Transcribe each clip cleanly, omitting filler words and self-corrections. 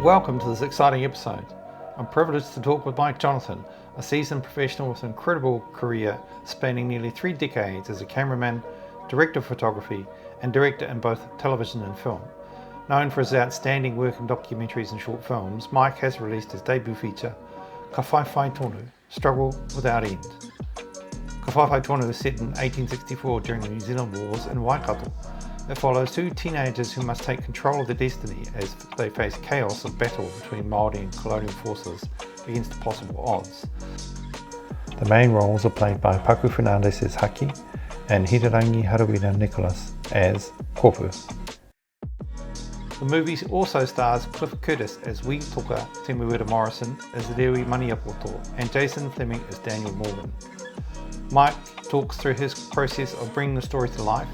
Welcome to this exciting episode. I'm privileged to talk with Mike Jonathan, a seasoned professional with an incredible career spanning nearly 3 decades as a cameraman, director of photography, and director in both television and film. Known for his outstanding work in documentaries and short films, Mike has released his debut feature, Whawhai Tonu, Struggle Without End. Whawhai Tonu is set in 1864 during the New Zealand Wars in Waikato. It follows 2 teenagers who must take control of their destiny as they face chaos of battle between Māori and Colonial forces against possible odds. The main roles are played by Paku Fernandez as Haki and Hinerangi Harawira-Nicholas as Kōpu. The movie also stars Cliff Curtis as Wi Toka, Temuera Morrison as Rewi Maniapoto, and Jason Flemyng as Daniel Morgan. Mike talks through his process of bringing the story to life,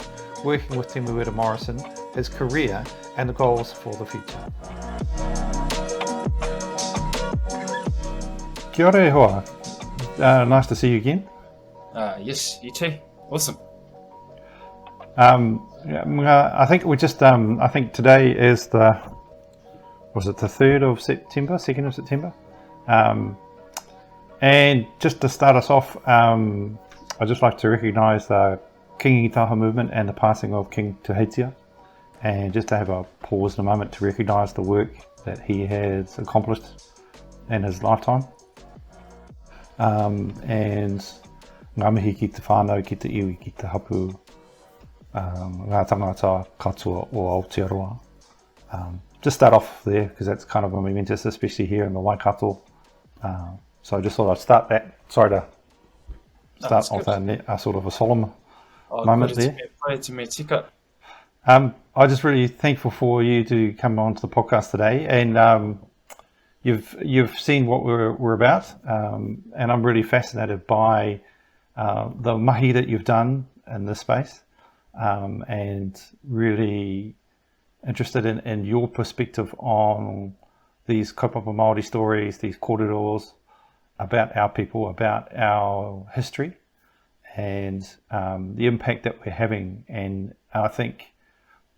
working with Temuera Morrison, his career, and the goals for the future. Kia ora e hoa. Nice to see you again. Yes, you too. Awesome. I think we just, I think today is the 3rd of September, 2nd of September? And just to start us off, I'd just like to recognise the Kingi Taha movement and the passing of King Tuheitia, and just to have a pause in a moment to recognise the work that he has accomplished in his lifetime. And ngā mihi ki te whānau, ki te iwi, ki te hapu, ngā tangata katoa o Aotearoa. Just start off there because that's kind of a momentous, especially here in the Waikato. So I just thought I'd start that. Sorry to start off a sort of a solemn moment there. I'm just really thankful for you to come on to the podcast today, and you've seen what we're about, and I'm really fascinated by the mahi that you've done in this space, and really interested in your perspective on these kaupapa Māori stories, these kōreros about our people, about our history, and the impact that we're having. And I think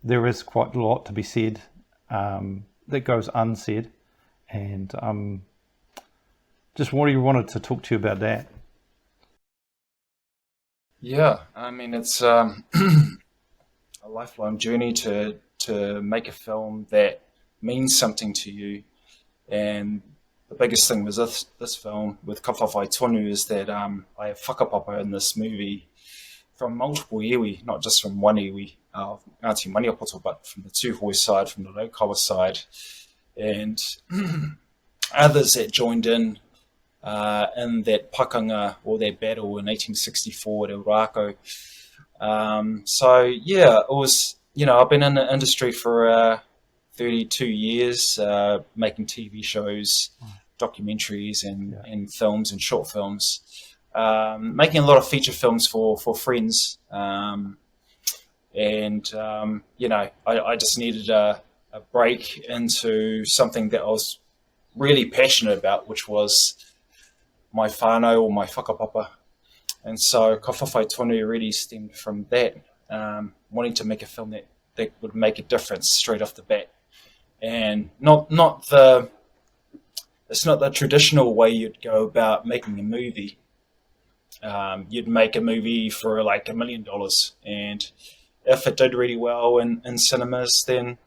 there is quite a lot to be said that goes unsaid, and just really wanted to talk to you about that. Yeah, I mean, it's a lifelong journey to make a film that means something to you. And the biggest thing with this film with Kawhawhai Tonu is that I have whakapapa in this movie from multiple iwi, not just from one iwi, Rewi Maniapoto, but from the Tūhoe side, from the Raukawa side, and others that joined in that pakanga or that battle in 1864 at Rāko. So yeah, it was, I've been in the industry for 32 years, making TV shows, documentaries and films and short films, making a lot of feature films for friends. I just needed a break into something that I was really passionate about, which was my whānau or my whakapapa. And so Kawhawhai Tonu really stemmed from that, wanting to make a film that would make a difference straight off the bat. And it's not the traditional way you'd go about making a movie. You'd make a movie for like $1 million, and if it did really well in cinemas, then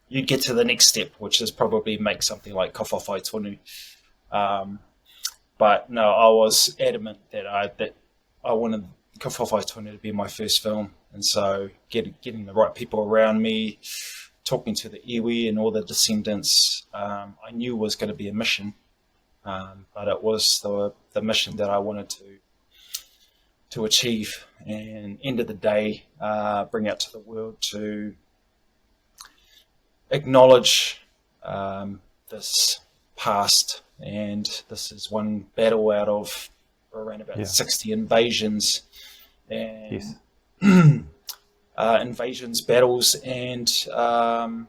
you'd get to the next step, which is probably make something like Kawhawhai Tonu. But no, I was adamant that I wanted Kawhawhai Tonu to be my first film, and so getting the right people around me, talking to the iwi and all the descendants, I knew was going to be a mission, but it was the mission that I wanted to achieve, and end of the day, bring out to the world to acknowledge this past. And this is one battle out of around about 60 invasions and invasions, battles, and a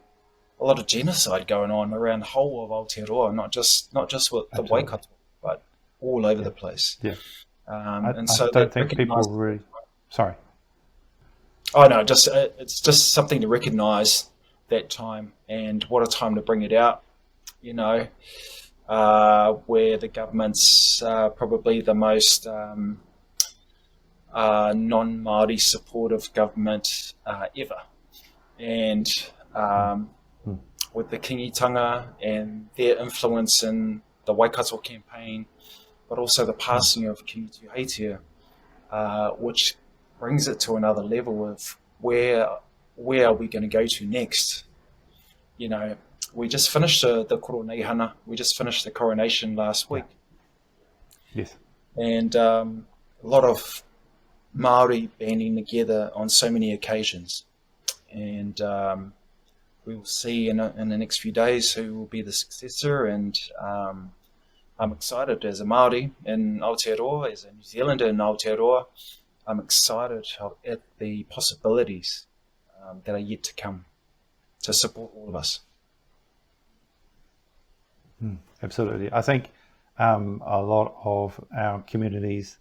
lot of genocide going on around the whole of Aotearoa, not just with the Waikato, but all over the place. Yeah. And so I don't think people really... Sorry. Oh no, just it's just something to recognise that time, and what a time to bring it out. You know, where the government's probably the most non-Māori supportive government ever, and with the kingitanga and their influence in the Waikato campaign, but also the passing of King Tuheitia, which brings it to another level of where are we going to go to next? You know, we just finished the koroneihana. We just finished the coronation last week. Yes. And a lot of Māori banding together on so many occasions. And we will see in the next few days who will be the successor. And I'm excited as a Māori in Aotearoa, as a New Zealander in Aotearoa. I'm excited at the possibilities that are yet to come to support all of us. Absolutely. I think a lot of our communities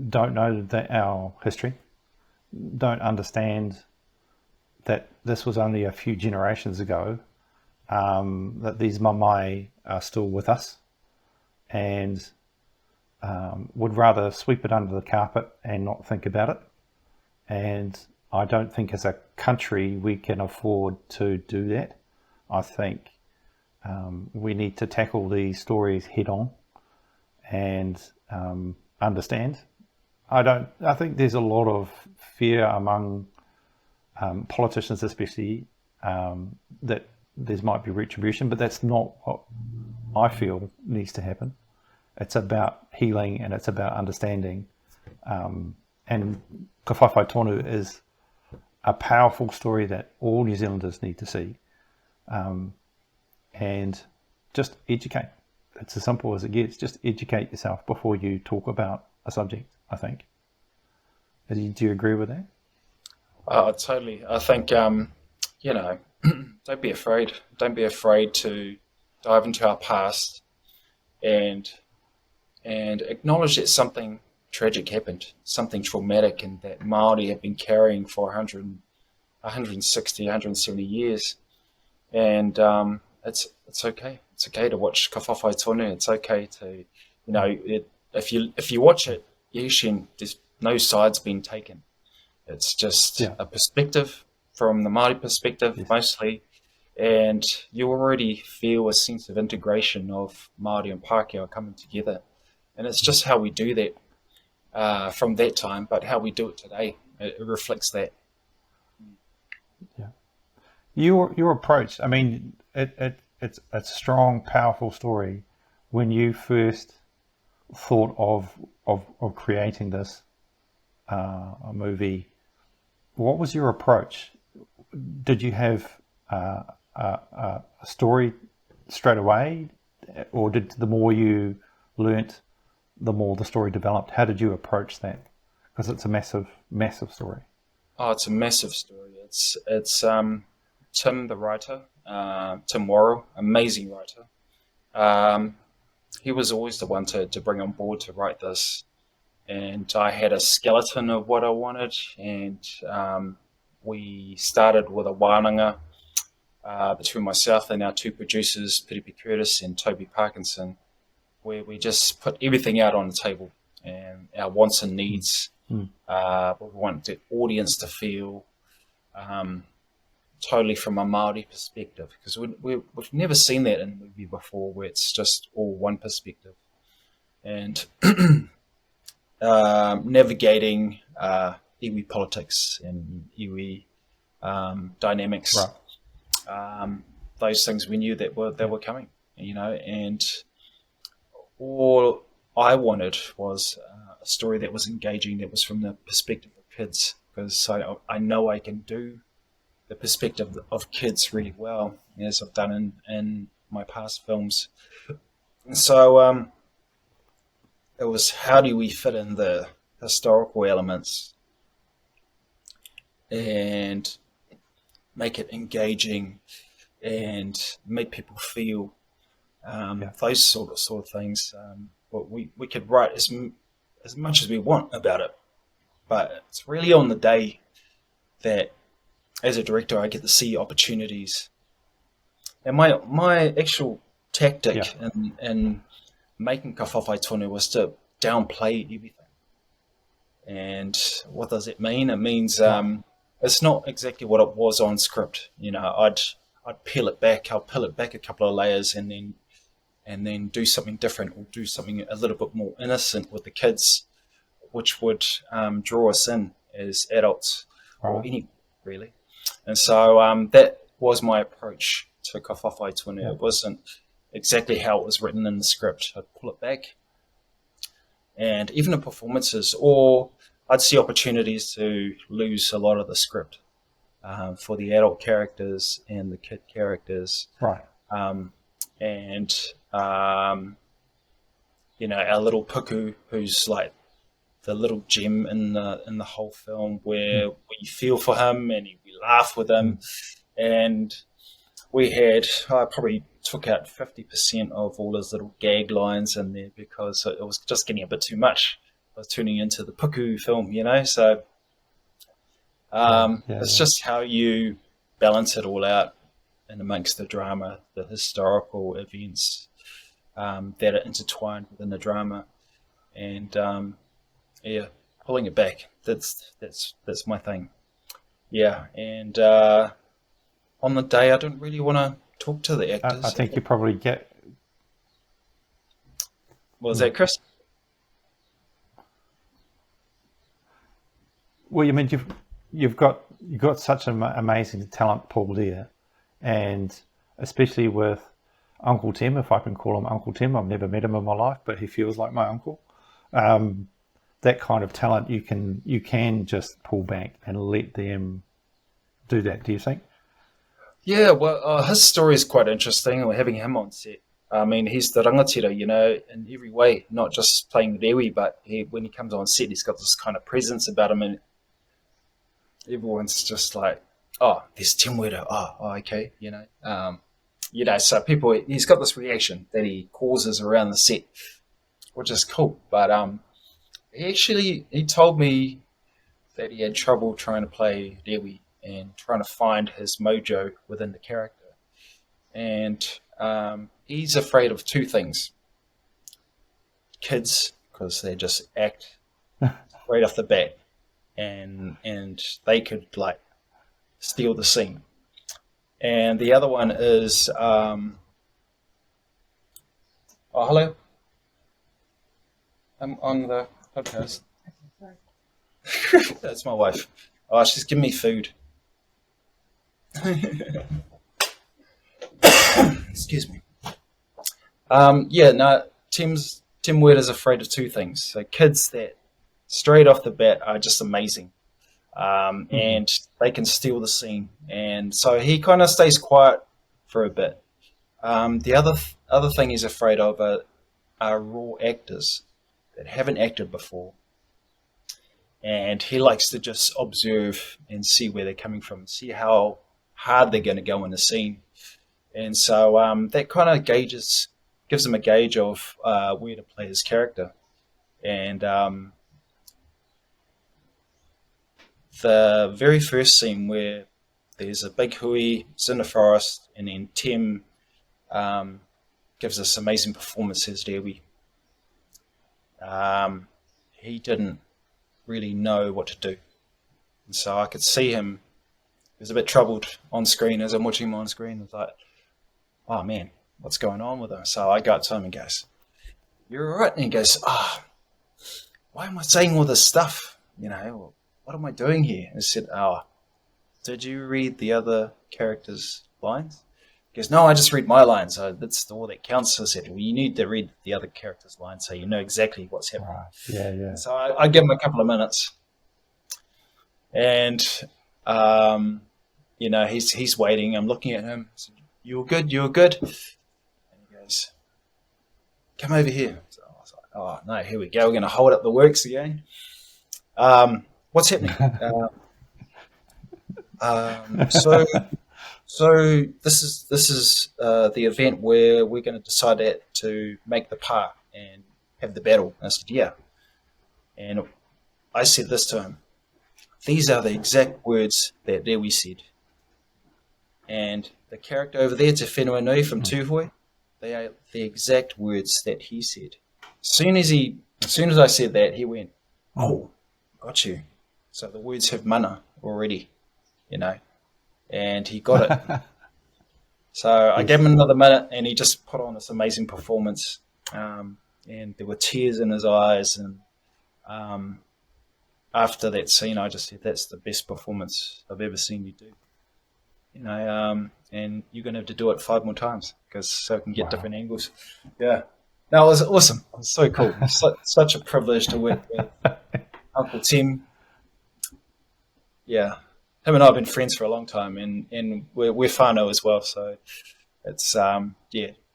don't know that our history, don't understand that this was only a few generations ago, that these mamae are still with us, and would rather sweep it under the carpet and not think about it. And I don't think as a country we can afford to do that. I think we need to tackle these stories head on and understand. I think there's a lot of fear among politicians especially that there might be retribution, but that's not what I feel needs to happen. It's about healing and it's about understanding. And Whawhai Tonu is a powerful story that all New Zealanders need to see. And just educate. It's as simple as it gets. Just educate yourself before you talk about a subject, I think. Do you agree with that? Totally. I think, don't be afraid. Don't be afraid to dive into our past and acknowledge that something tragic happened, something traumatic, and that Māori have been carrying for 160, 170 years. And it's okay. It's okay to watch Whawhai Tonu. It's okay to, if you watch it, there's no sides being taken. It's just a perspective from the Māori perspective mostly, and you already feel a sense of integration of Māori and Pākehā coming together. And it's just how we do that from that time, but how we do it today, it reflects that. Yeah. Your approach, I mean, it's a strong, powerful story. When you first thought of creating this a movie, what was your approach? Did you have a story straight away, or did the more you learnt, the more the story developed? How did you approach that? Because it's a massive, massive story. Oh, it's a massive story. It's Tim, the writer, Tim Worrell, amazing writer. He was always the one to bring on board to write this. And I had a skeleton of what I wanted, and we started with a wānanga between myself and our two producers, Piripi Curtis and Toby Parkinson, where we just put everything out on the table and our wants and needs. What we want the audience to feel totally from a Māori perspective, because we've never seen that in a movie before where it's just all one perspective. And navigating iwi politics and iwi dynamics, those things we knew that they were coming, and all I wanted was a story that was engaging, that was from the perspective of kids, because I know I can do the perspective of kids really well, as I've done in my past films. And so it was, how do we fit in the historical elements and make it engaging and make people feel those sort of things. But we could write as much as we want about it, but it's really on the day that as a director I get to see opportunities. And my actual tactic in making Whawhai Tonu was to downplay everything. And what does it mean? It means it's not exactly what it was on script. You know, I'd peel it back. I'll peel it back a couple of layers and then do something different, or do something a little bit more innocent with the kids, which would draw us in as adults, or any really. And so that was my approach to Whawhai Tonu. It wasn't exactly how it was written in the script. I'd pull it back. And even in performances, or I'd see opportunities to lose a lot of the script for the adult characters and the kid characters. Right. You know, our little Paku, who's like the little gem in the whole film, where we feel for him and we laugh with him. And I probably took out 50% of all his little gag lines in there because it was just getting a bit too much. I was turning into the Paku film, you know. So it's just how you balance it all out and amongst the drama, the historical events that are intertwined within the drama, and pulling it back. That's my thing. Yeah, and on the day, I don't really want to talk to the actors. I think you probably get. What was that, Chris? Well, you mean you've got such an amazing talent pool there, and especially with Uncle Tim, if I can call him Uncle Tim. I've never met him in my life, but he feels like my uncle. That kind of talent, you can just pull back and let them do that. Do you think? Yeah, well, his story is quite interesting. We're having him on set. I mean, he's the rangatira, you know, in every way, not just playing Rewi, but when he comes on set, he's got this kind of presence about him, and everyone's just like, oh, there's Temuera. Oh, okay, you know. So he's got this reaction that he causes around the set, which is cool. But he told me that he had trouble trying to play Rewi and trying to find his mojo within the character. And he's afraid of two things. Kids, because they just act right off the bat, and they could like steal the scene. And the other one is hello. I'm on the podcast. That's my wife. Oh, she's giving me food. Excuse me. Tim Weir's afraid of two things. So kids that straight off the bat are just amazing, and they can steal the scene. And so he kind of stays quiet for a bit. The other thing he's afraid of are raw actors that haven't acted before, and he likes to just observe and see where they're coming from, see how hard they're going to go in the scene. And so that kind of gives him a gauge of where to play his character. And the very first scene where there's a big hui, it's in the forest, and then Tim gives this amazing performance as Rewi. He didn't really know what to do. And so I could see him, he was a bit troubled on screen as I'm watching him on screen. I was like, oh man, what's going on with him? So I go up to him and goes, you're all right? And he goes, why am I saying all this stuff? You know, what am I doing here? And I said, did you read the other characters' lines? He goes, no, I just read my lines. So that's all that counts. So I said, well, you need to read the other characters' lines so you know exactly what's happening. Yeah. So I give him a couple of minutes. And, he's waiting. I'm looking at him. I said, you were good. And he goes, come over here. So I was like, oh, no, here we go. We're going to hold up the works again. What's happening? So this is the event where we're going to decide to make the pa and have the battle. And I said, yeah. And I said this to him. these are the exact words that Rewi said. And the character over there, Te Whenua Nui from Tūhoe, they are the exact words that he said. As soon as I said that, he went, "Oh, got you." So the words have mana already, and he got it. So I gave him another minute, and he just put on this amazing performance. And there were tears in his eyes. And after that scene, I just said, "That's the best performance I've ever seen you do." And you're going to have to do it 5 more times so I can get different angles. Yeah. No, it was awesome. It was so cool. Such a privilege to work with Uncle Tim. Yeah. Him and I have been friends for a long time, and we're whānau as well. So it's,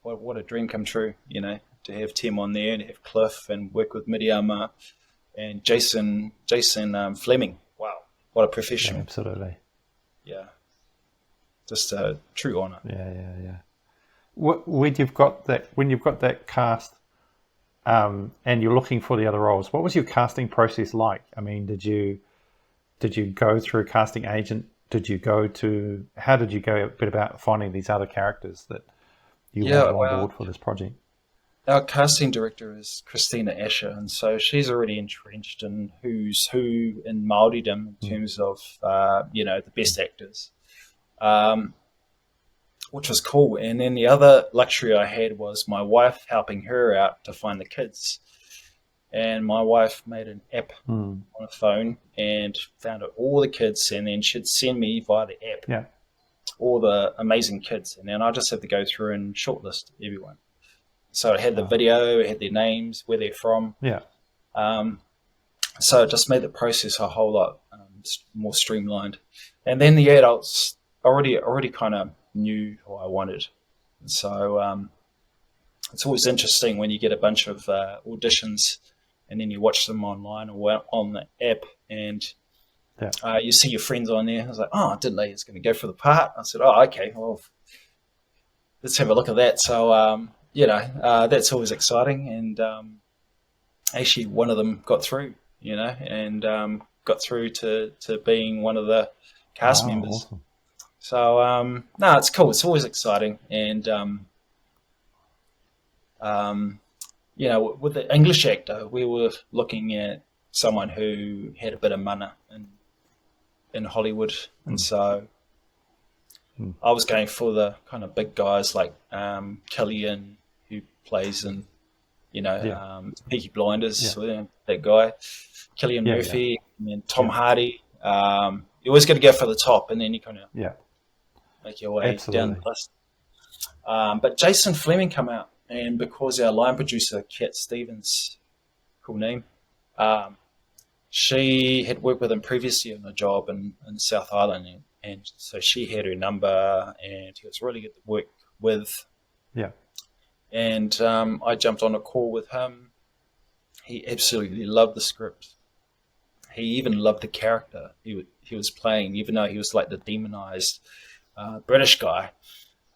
what a dream come true, to have Tim on there and have Cliff and work with Miriama and Jason Flemyng. Wow. What a professional. Yeah, absolutely. Yeah. Just a true honour. Yeah. When you've got that cast, and you're looking for the other roles, what was your casting process like? I mean, did you go through a casting agent? How did you go about finding these other characters that you wanted on board for this project? Our casting director is Christina Asher, and so she's already entrenched in who's who in Māoridom in terms of the best actors. Which was cool. And then the other luxury I had was my wife helping her out to find the kids. And my wife made an app on a phone and found out all the kids, and then she'd send me via the app all the amazing kids. And then I just had to go through and shortlist everyone. So I had the video, I had their names, where they're from. Yeah. So it just made the process a whole lot more streamlined. And then the adults already kind of knew who I wanted. And so it's always interesting when you get a bunch of auditions and then you watch them online or on the app, and you see your friends on there. I was like, "Oh, I didn't know he was going to go for the part." I said, "Oh, okay, well, let's have a look at that." So, that's always exciting. And actually one of them got through, and got through to being one of the cast members. Awesome. So, it's cool. It's always exciting. And, with the English actor, we were looking at someone who had a bit of mana in Hollywood. And so I was going for the kind of big guys like Killian, who plays in, Peaky Blinders, that guy, Cillian Murphy, and then Tom Hardy. You always got to go for the top, and then you kind of make your way down the list. But Jason Flemyng come out, and because our line producer, Kat Stevens, cool name, she had worked with him previously on a job in South Island, and so she had her number, and he was really good to work with. Yeah. And I jumped on a call with him. He absolutely loved the script. He even loved the character he was playing, even though he was like the demonized British guy.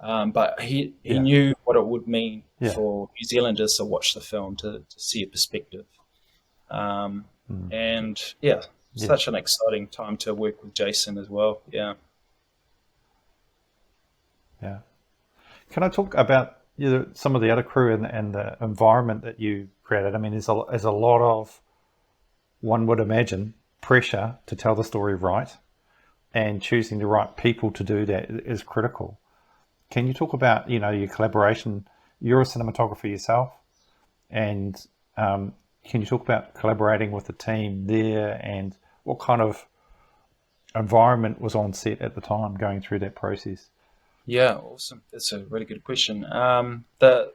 But he knew what it would mean for New Zealanders to watch the film, to see a perspective. And such an exciting time to work with Jason as well. Yeah. Yeah. Can I talk about some of the other crew and the environment that you created? I mean, there's a lot of, one would imagine, pressure to tell the story right, and choosing the right people to do that is critical. Can you talk about, your collaboration? You're a cinematographer yourself, and can you talk about collaborating with the team there, and what kind of environment was on set at the time going through that process? Yeah, awesome. That's a really good question. The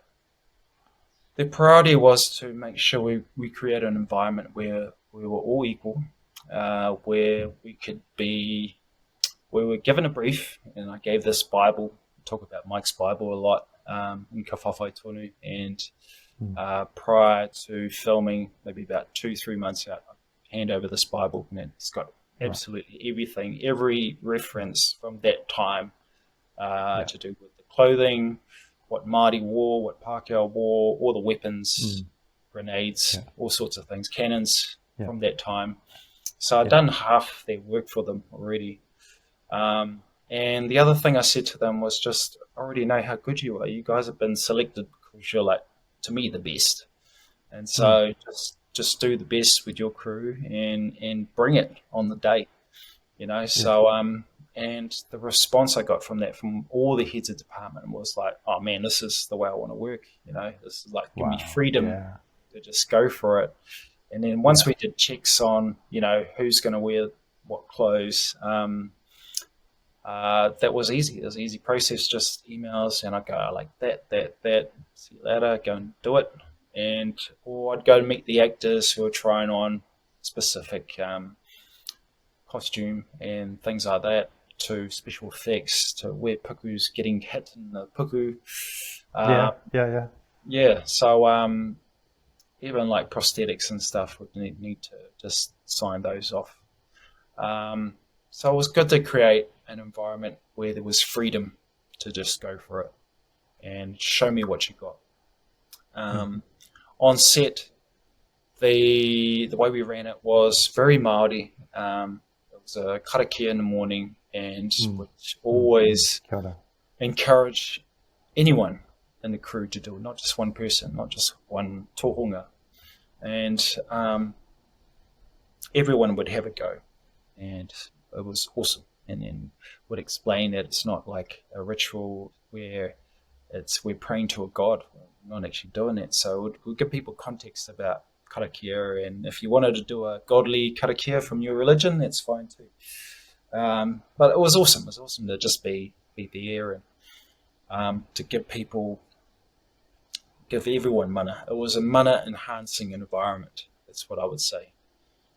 priority was to make sure we create an environment where we were all equal, where we were given a brief, and I gave this Bible, talk about Mike's Bible a lot, in Whawhai Tonu, and prior to filming, maybe about 2-3 months out, I hand over this Bible, and it's got absolutely everything, every reference from that time to do with the clothing, what Māori wore, what Pākehā wore, all the weapons, grenades, all sorts of things, cannons from that time. So I'd done half their work for them already. And the other thing I said to them was just, I already know how good you are. You guys have been selected because you're, like, to me, the best. And so just do the best with your crew and bring it on the day, you know. So and the response I got from that, from all the heads of department, was like, oh man, this is the way I want to work, you know. This is like, give me freedom to just go for it. And then once we did checks on, you know, who's going to wear what clothes, that was easy. It was an easy process, just emails, and I'd go, I like that, see you later, go and do it. Or I'd go to meet the actors who are trying on specific costume and things like that, to special effects, to where Paku's getting hit in the Paku. So even like prosthetics and stuff would need to just sign those off. So it was good to create an environment where there was freedom to just go for it and show me what you got. On set, the way we ran it was very Māori. It was a karakia in the morning, and which always encourage anyone in the crew to do it, not just one person, not just one tohunga. And everyone would have a go, and it was awesome. And then would explain that it's not like a ritual where we're praying to a god. We're not actually doing that. So we'd give people context about karakia, and if you wanted to do a godly karakia from your religion, that's fine too. But it was awesome. It was awesome to just be there and to give everyone mana. It was a mana enhancing environment. That's what I would say.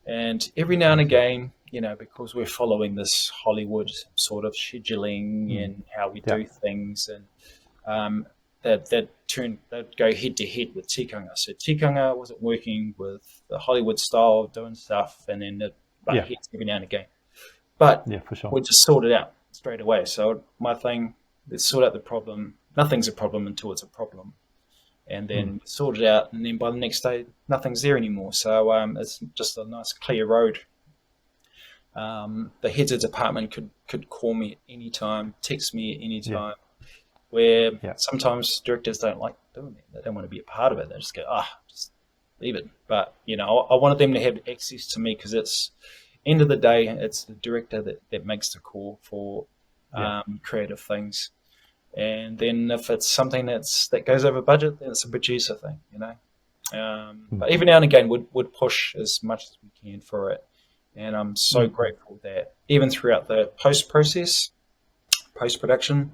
And every now and again, you know, because we're following this Hollywood sort of scheduling and how we do things, and they'd go head to head with tikanga. So tikanga wasn't working with the Hollywood style of doing stuff, and then it hits every now and again. But for sure. we just sort it out straight away. So my thing, let's sort out the problem. Nothing's a problem until it's a problem. And then sort it out, and then by the next day, nothing's there anymore. So it's just a nice clear road. The heads of department could call me at any time, text me at any time, where sometimes directors don't like doing that. They don't want to be a part of it. They just go, just leave it. But, you know, I wanted them to have access to me, because it's, end of the day, it's the director that makes the call for creative things. And then if it's something that goes over budget, then it's a producer thing, you know. But every now and again, would push as much as we can for it. And I'm so grateful that even throughout the post-production,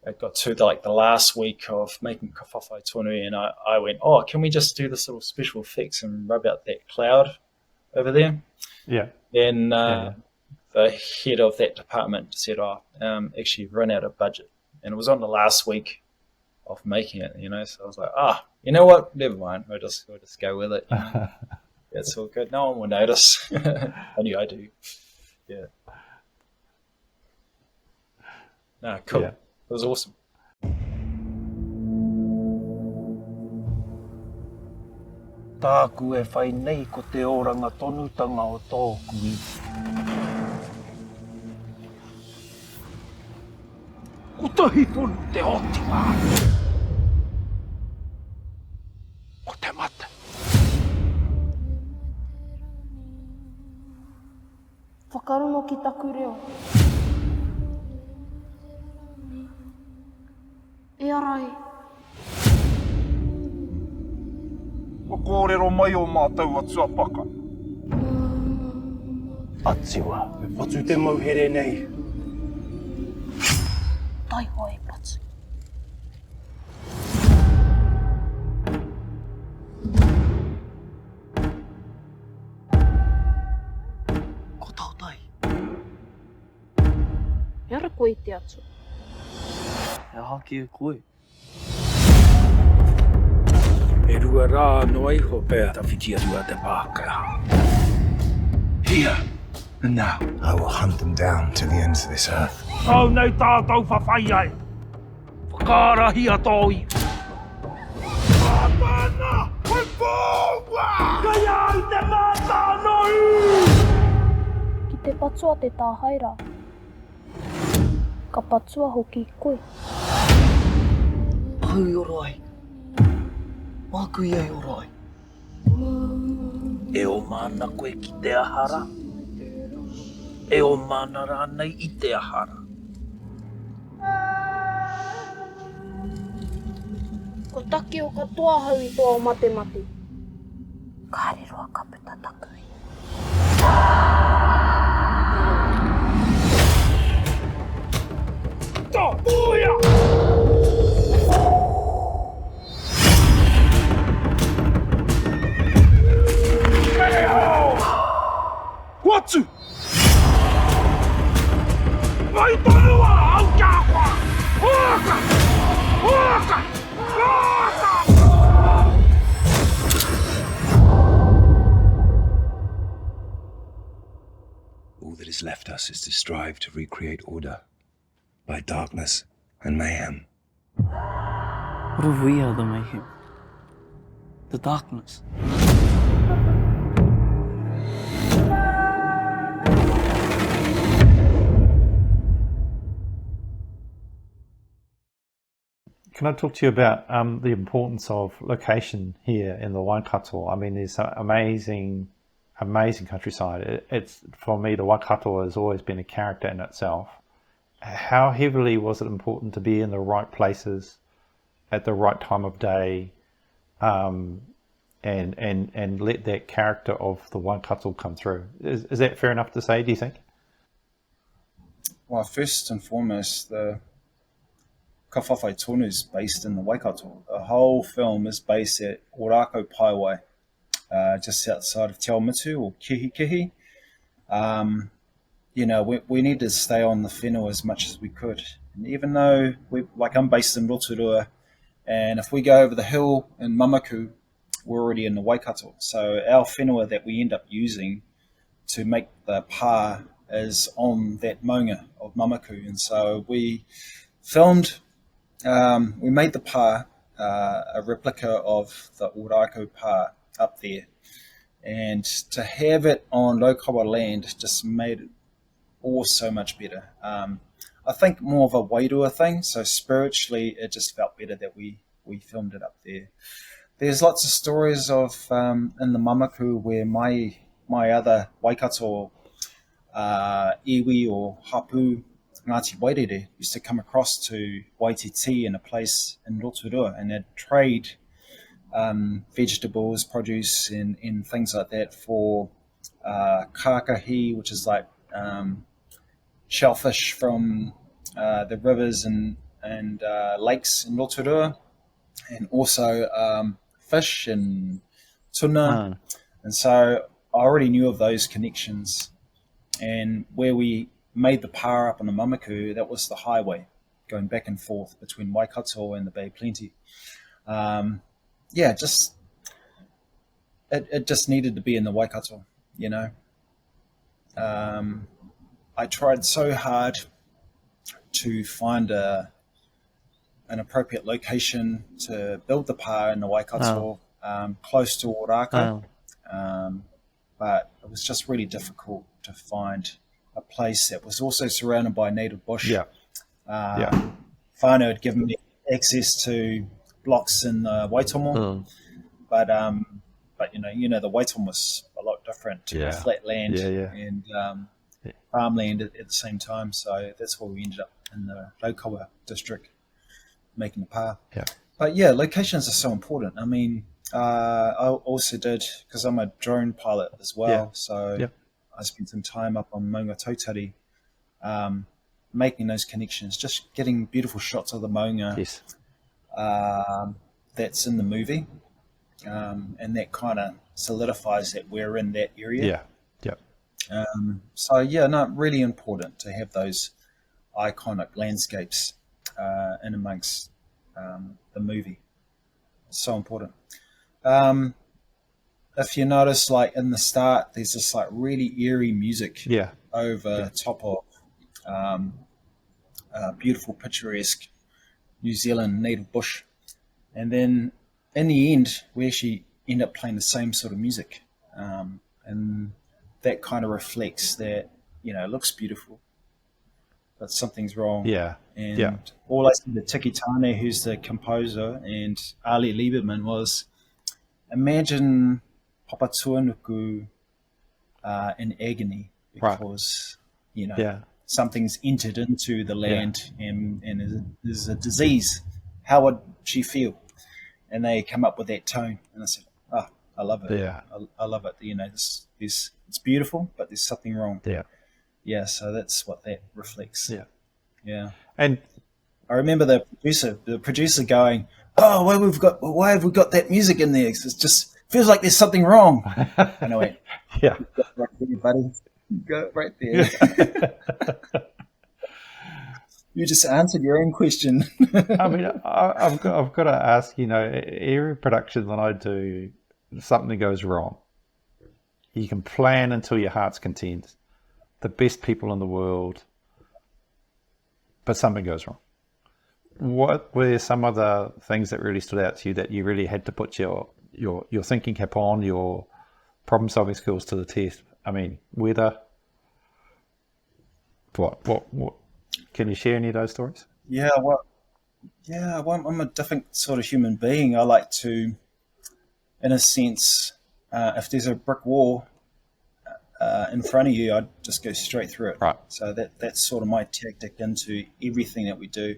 it got to the last week of making Whawhai Tonu, and I went, can we just do this little special effects and rub out that cloud over there? Yeah. Then the head of that department said, actually, we've run out of budget. And it was on the last week of making it, you know. So I was like, you know what? Never mind. We'll just go with it. You know? It's all good. No one will notice. Only I do. Yeah. No, cool. Yeah. It was awesome. Tāku e whai nei ko te oranga tonutanga o tōku i. Ko tahi tonu te otima. Ko te mate. Whakarongo ki taku reo. E arai. Ko kōrero mai o mātou atua paka. Atiwa, me patu te mauhere nei. Tai hoi patu. Ko tau tai. E ara koe te atu. E haki e koe. E rua rā no iho pēr ta whiti atua te Pākehā. Here and now. I will hunt them down to the ends of this earth. Au nei tātou whawhai ai. Whakarahi atoi. Mātana! Koe pōua! Kai ai te mātānoi! Te patua te tāhaira. Ka patua hoki koe. Hui orai. Māku iai orai. E o mana koe ki te ahara. E o mana rānei I te ahara. Ko taki o ka toahau I toa o mate mate. Ka hareroa ka puta takui. Watu! Wi Toka au Kawhawhai! Oaka! Oaka! Oaka! All that is left us is to strive to recreate order by darkness and mayhem. What if we are the mayhem? The darkness. Can I talk to you about the importance of location here in the Waikato? I mean, there's amazing countryside. It's for me, the Waikato has always been a character in itself. How heavily was it important to be in the right places at the right time of day, and let that character of the Waikato come through? Is that fair enough to say, do you think? Well, first and foremost, the Whawhai Tonu is based in the Waikato. The whole film is based at Ōrākau Paiwai, just outside of Te Awamutu or Kihikihi. We need to stay on the whenua as much as we could. And even though I'm based in Rotorua, and if we go over the hill in Mamaku, we're already in the Waikato. So our whenua that we end up using to make the pā is on that maunga of Mamaku. And so we filmed, we made the pā, a replica of the Ōrākau pā up there. And to have it on Lokawa land just made it all so much better. I think more of a wairua thing, so spiritually it just felt better that we filmed it up there. There's lots of stories of in the Mamaku where my other Waikato iwi or hapu Ngāti Wairere used to come across to Waititi in a place in Rotorua, and they'd trade vegetables, produce and things like that for kākahi, which is like shellfish from the rivers and lakes in Rotorua, and also fish and tuna. And so I already knew of those connections. And where we made the pā up on the Mamaku, that was the highway going back and forth between Waikato and the Bay of Plenty. It just needed to be in the Waikato, you know. I tried so hard to find an appropriate location to build the pā in the Waikato, close to Ōrākau, but it was just really difficult to find a place that was also surrounded by native bush. Whānau had given me access to blocks in the Waitomo, but you know the Waitomo was a lot different to flat land and farmland at the same time. So that's why we ended up in the Raukawa district making the pā. But yeah, locations are so important. I mean, I also did, because I'm a drone pilot as well, so I spent some time up on Maunga Tautari, making those connections, just getting beautiful shots of the Maunga that's in the movie, and that kind of solidifies that we're in that area. Really important to have those iconic landscapes in amongst the movie. It's so important. If you notice, like in the start, there's this like really eerie music over top of beautiful, picturesque New Zealand native bush, and then in the end, we actually end up playing the same sort of music, and that kind of reflects that it looks beautiful, but something's wrong. Yeah. And Yeah. all I said to Tiki Tane, who's the composer, and Ali Lieberman was, imagine Papatuanuku in agony because, Yeah. something's entered into the land and there's a disease. How would she feel? And they come up with that tone. And I said, I love it. Yeah. I love it. It's beautiful, but there's something wrong. Yeah. Yeah, so that's what that reflects. Yeah. Yeah. And I remember the producer going, "Oh, why have we got that music in there? It just feels like there's something wrong." And I went, yeah. "Go right there, buddy. Go right there." You just answered your own question. I mean, I've got to ask, every production that I do, something goes wrong. You can plan until your heart's content, the best people in the world, but something goes wrong. What were some of the things that really stood out to you that you really had to put your thinking cap on, your problem solving skills to the test? I mean, weather. What? Can you share any of those stories? Yeah, I'm a different sort of human being. I like to, in a sense, if there's a brick wall in front of you, I'd just go straight through it. Right. So that's sort of my tactic into everything that we do.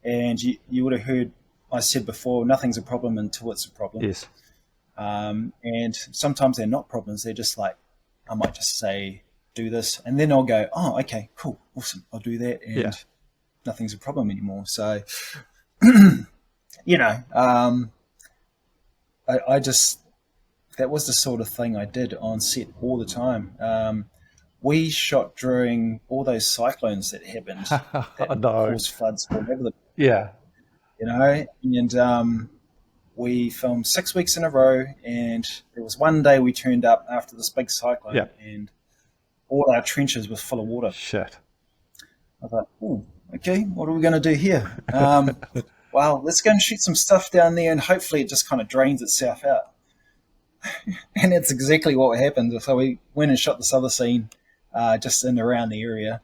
And you would have heard I said before, nothing's a problem until it's a problem. Yes. And sometimes they're not problems. They're just like, I might just say, do this. And then I'll go, oh, okay, cool, awesome. I'll do that. And nothing's a problem anymore. So, I just, that was the sort of thing I did on set all the time. We shot during all those cyclones that happened. That caused floods all over the and we filmed 6 weeks in a row, and there was one day we turned up after this big cyclone and all our trenches were full of water. Shit. I thought, oh, okay, what are we going to do here? Well, let's go and shoot some stuff down there, and hopefully it just kind of drains itself out. And that's exactly what happened. So we went and shot this other scene just in around the area,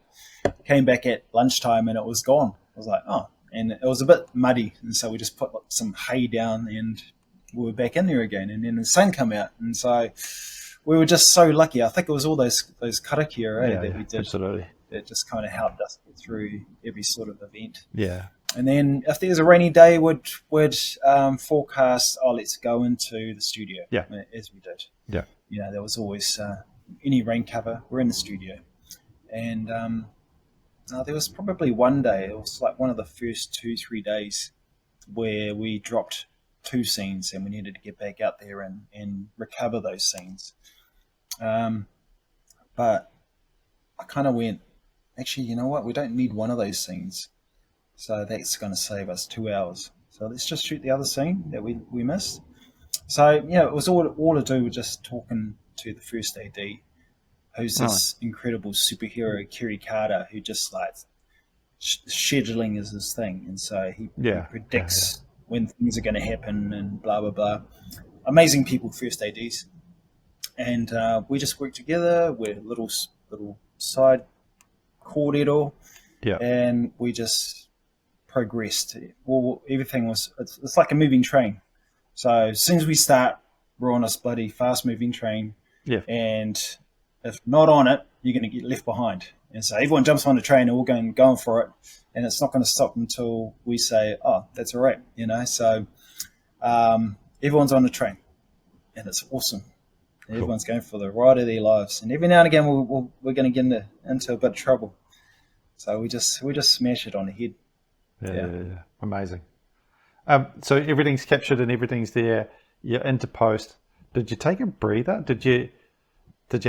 came back at lunchtime, and it was gone. I was like, oh. And it was a bit muddy, and so we just put some hay down, and we were back in there again. And then the sun came out, and so we were just so lucky. I think it was all those karakia that we did. Absolutely. That just kind of helped us get through every sort of event. Yeah. And then if there's a rainy day, would forecast, let's go into the studio. Yeah. As we did. Yeah. There was always any rain cover, we're in the studio. And there was probably one day, it was like one of the first 2-3 days where we dropped 2 scenes and we needed to get back out there and recover those scenes. But I kind of went, actually, you know what? We don't need one of those scenes. So that's going to save us 2 hours. So let's just shoot the other scene that we missed. So, it was all to do with just talking to the first AD, who's this incredible superhero, Kerry Carter, who just like scheduling is his thing. And so he predicts when things are going to happen and blah, blah, blah. Amazing people, first ADs. And we just worked together. We're little side kōrero. Yeah. And we just progressed. Well, everything was, it's like a moving train. So as soon as we start, we're on this bloody fast moving train. Yeah. And if not on it, you're going to get left behind. And so everyone jumps on the train and we're going for it. And it's not going to stop until we say, oh, that's all right. So everyone's on the train and it's awesome. Cool. Everyone's going for the ride of their lives. And every now and again, we're going to get into a bit of trouble. So we just smash it on the head. Yeah. Amazing. So everything's captured and everything's there. You're into post. Did you take a breather? Did you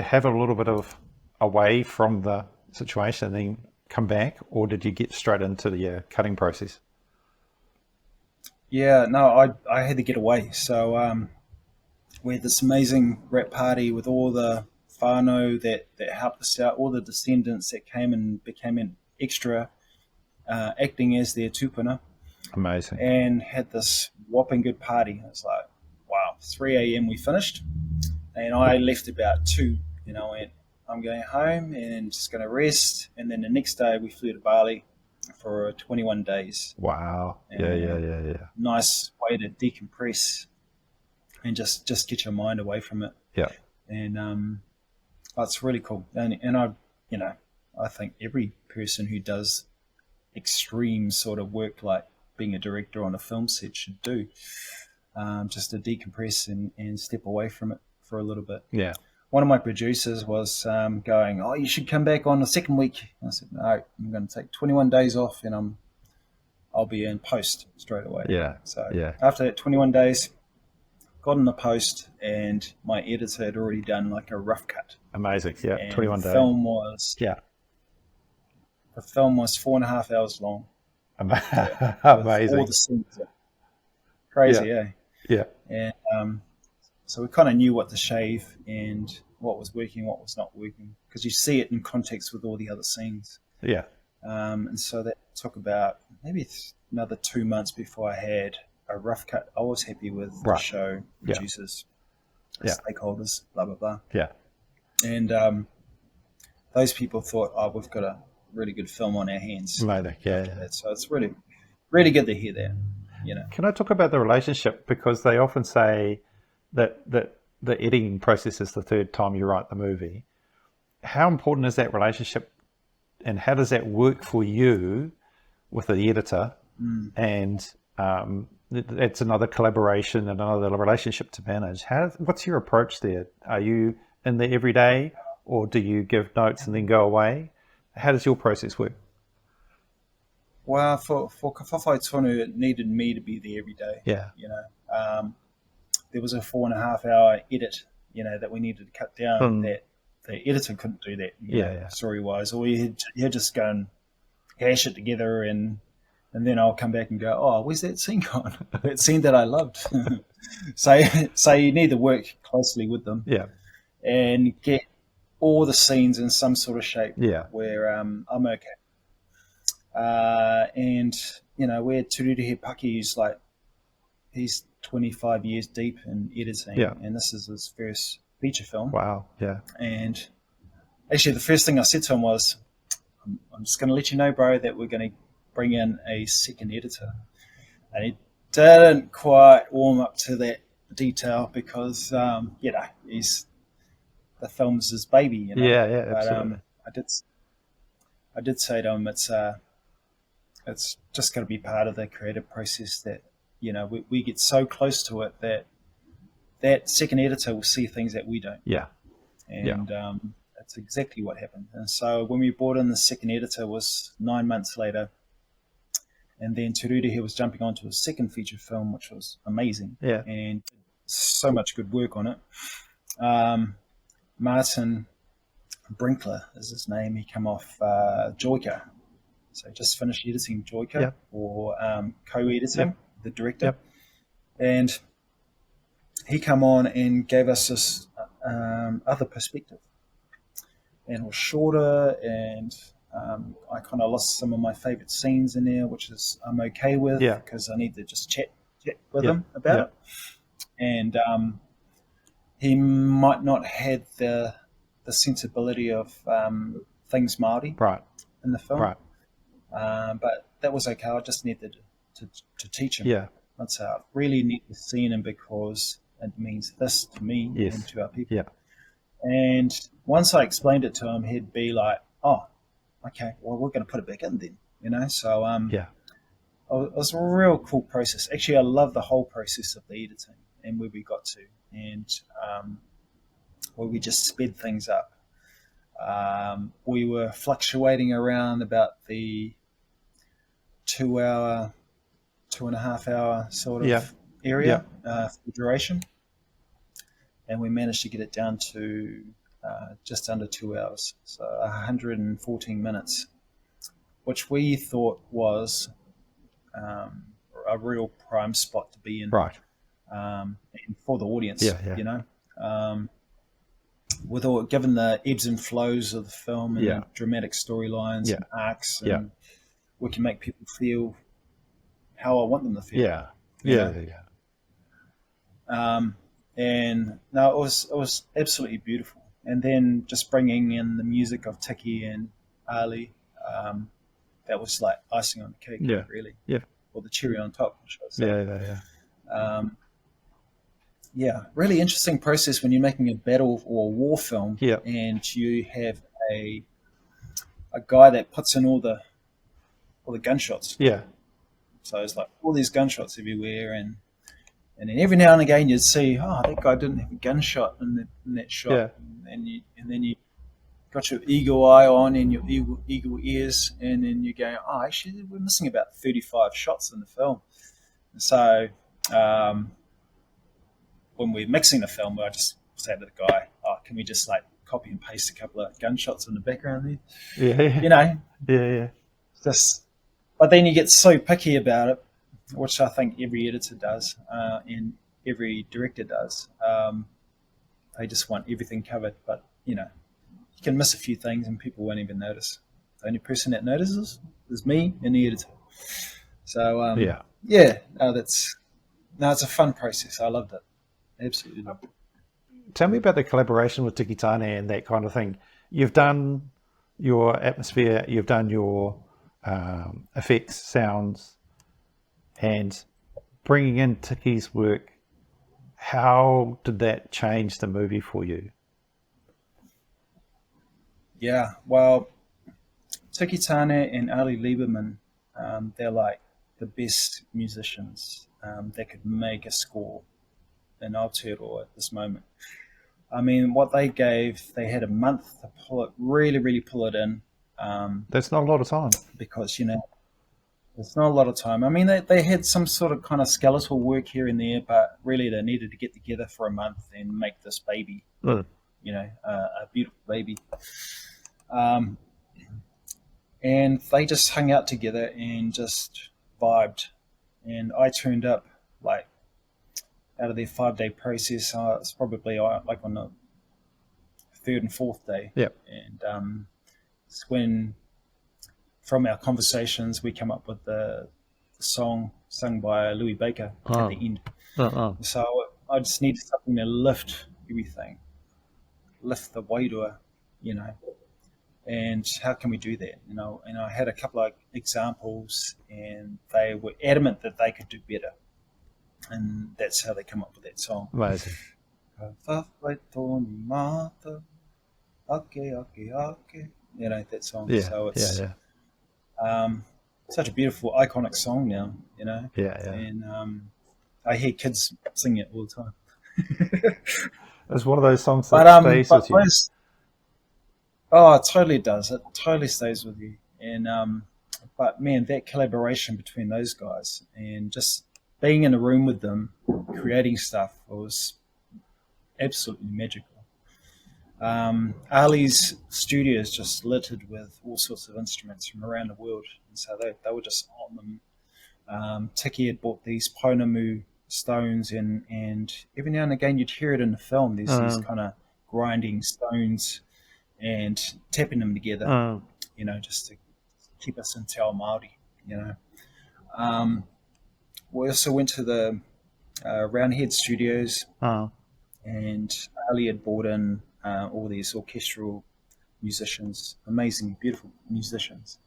have a little bit of away from the situation and then come back, or did you get straight into the cutting process? Yeah, no, I had to get away. So we had this amazing rap party with all the whānau that helped us out, all the descendants that came and became an extra acting as their tūpuna. Amazing. And had this whopping good party. It was like, wow, 3 a.m. we finished. And I left about 2, and I'm going home and just going to rest. And then the next day we flew to Bali for 21 days. Wow. And nice way to decompress and just get your mind away from it. Yeah. And it's really cool. And I, you know, I think every person who does extreme sort of work like being a director on a film set should do, just to decompress and step away from it for a little bit. Yeah. One of my producers was going, "Oh, you should come back on the second week." I said, "No, I'm going to take 21 days off, and I'll be in post straight away." Yeah. So Yeah. after that 21 days, got in the post, and my editor had already done like a rough cut. Amazing. Yeah. And 21 days. The film was 4.5 hours long. Amazing. All the scenes. Crazy, eh? Yeah. And so we kind of knew what to shave and what was working, what was not working, because you see it in context with all the other scenes. Yeah. And so that took about maybe another 2 months before I had a rough cut. I was happy with the show, producers, stakeholders, blah, blah, blah. Yeah. And those people thought, oh, we've got a really good film on our hands. Amazing. Yeah. So it's really, really good to hear that, you know. Can I talk about the relationship? Because they often say that the editing process is the third time you write the movie. How important is that relationship, and how does that work for you with the editor? And it's another collaboration and another relationship to manage. What's your approach there? Are you in there every day, or do you give notes and then go away? How does your process work? Well, for Whawhai Tonu, it needed me to be there every day. Yeah. You know, there was a 4.5 hour edit, you know, that we needed to cut down. That the editor couldn't do that. You know, story wise, or he'd just go and hash it together, and then I'll come back and go, oh, where's that scene gone? That scene that I loved. So you need to work closely with them. Yeah. And get all the scenes in some sort of shape. Yeah. Where I'm okay. And you know, where Tururuhi Paki's like, he's 25 years deep in editing, and this is his first feature film. Wow. Yeah. And actually, the first thing I said to him was, "I'm just going to let you know, bro, that we're going to bring in a second editor." And he didn't quite warm up to that detail because, you know, the film's his baby. You know? Yeah. Absolutely. But I did say to him, it's just going to be part of the creative process that, you know, we get so close to it that second editor will see things that we don't. Yeah. And that's exactly what happened. And so when we brought in the second editor was 9 months later, and then Tururuhi was jumping onto a second feature film, which was amazing. Yeah. And so much good work on it. Martin Brinkler is his name. He came off Joyka. So just finished editing Joyka, or co-editing, the director. Yep. And he come on and gave us this other perspective. And it was shorter, and I kind of lost some of my favorite scenes in there, which is I'm okay with, because I need to just chat with him about it. And he might not had the sensibility of things Māori in the film. Right. But that was okay. I just needed to teach him. Yeah. I'd say I really need to see him because it means this to me and to our people. Yeah. And once I explained it to him, he'd be like, oh, okay, well, we're going to put it back in then, you know? So it was a real cool process. Actually, I love the whole process of the editing and where we got to, and where we just sped things up. We were fluctuating around about the 2 hour, 2.5 hour sort of area for the duration. And we managed to get it down to just under 2 hours, so 114 minutes, which we thought was a real prime spot to be in. Right. And for the audience, you know. With all, given the ebbs and flows of the film and the dramatic storylines and arcs, and we can make people feel how I want them to feel. And no, it was absolutely beautiful. And then just bringing in the music of Tiki and Ali, that was like icing on the cake, really. Yeah. Or the cherry on top, should I say. Yeah. Yeah, really interesting process when you're making a battle or a war film, Yeah. and you have a guy that puts in all the gunshots. Yeah. So it's like all these gunshots everywhere, and then every now and again you'd see, that guy didn't have a gunshot in that shot, Yeah. and then you got your eagle eye on and your eagle ears, and then you go, actually we're missing about 35 shots in the film. So when we're mixing the film, I just say to the guy, can we just like copy and paste a couple of gunshots in the background there? Yeah. Yeah. Just, but then you get so picky about it, which I think every editor does, and every director does. They just want everything covered, but you can miss a few things and people won't even notice. The only person that notices is me and the editor. So it's a fun process. I loved it. Absolutely loved it. Tell me about the collaboration with Tiki Tane and that kind of thing. You've done your atmosphere, you've done your effects, sounds, and bringing in Tiki's work. How did that change the movie for you? Yeah, well, Tiki Tane and Ali Lieberman, they're like the best musicians that could make a score in Aotearoa at this moment. I mean, what they gave, they had a month to pull it, really pull it in. That's not a lot of time. Because, it's not a lot of time. I mean, they had some sort of kind of skeletal work here and there, but really they needed to get together for a month and make this baby, a beautiful baby. And they just hung out together and just vibed. And I turned up like out of their 5-day process. It's probably like on the 3rd and 4th day. Yeah. And it's when, from our conversations, we come up with the song sung by Louis Baker at the end. So I just needed something to lift everything, lift the wairua, and how can we do that? And I had a couple of examples, and they were adamant that they could do better, and that's how they come up with that song. Amazing. Whawhai Tonu, that song. Yeah, so it's such a beautiful, iconic song now, Yeah. And I hear kids sing it all the time. It's one of those songs that stays with you. It totally does. It totally stays with you. And but man, that collaboration between those guys and just being in a room with them, creating stuff, was absolutely magical. Ali's studio is just littered with all sorts of instruments from around the world, and so they were just on them. Tiki had bought these Pounamu stones, and every now and again you'd hear it in the film. There's these kind of grinding stones and tapping them together, just to keep us in Te Ao Māori, We also went to the Roundhead Studios, and Ali had brought in all these orchestral musicians, amazing, beautiful musicians,